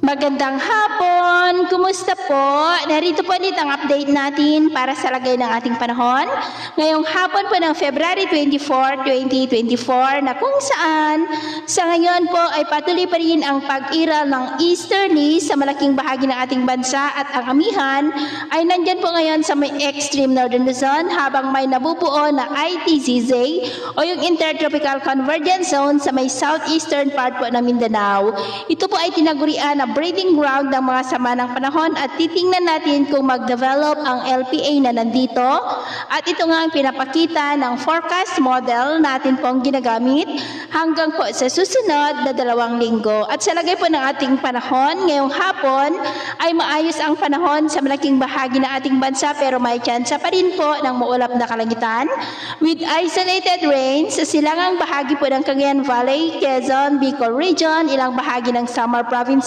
Magandang hapon! Kumusta po? Narito po ulit ang update natin para sa lagay ng ating panahon. Ngayong hapon po ng February 24, 2024 na kung saan sa ngayon po ay patuloy pa rin ang pag-iral ng easterly sa malaking bahagi ng ating bansa at ang amihan ay nandyan po ngayon sa may extreme northern Luzon habang may nabubuo na ITZZ o yung Intertropical Convergence Zone sa may southeastern part po ng Mindanao. Ito po ay tinagurian na breeding ground ng mga sama ng panahon at titingnan natin kung mag-develop ang LPA na nandito. At ito nga ang pinapakita ng forecast model natin pong ginagamit hanggang po sa susunod na 2 linggo. At sa lagay po ng ating panahon, ngayong hapon ay maayos ang panahon sa malaking bahagi ng ating bansa pero may tsansa pa rin po ng maulap na kalangitan with isolated rains sa silangang bahagi po ng Cagayan Valley, Quezon, Bicol Region, ilang bahagi ng Samar Province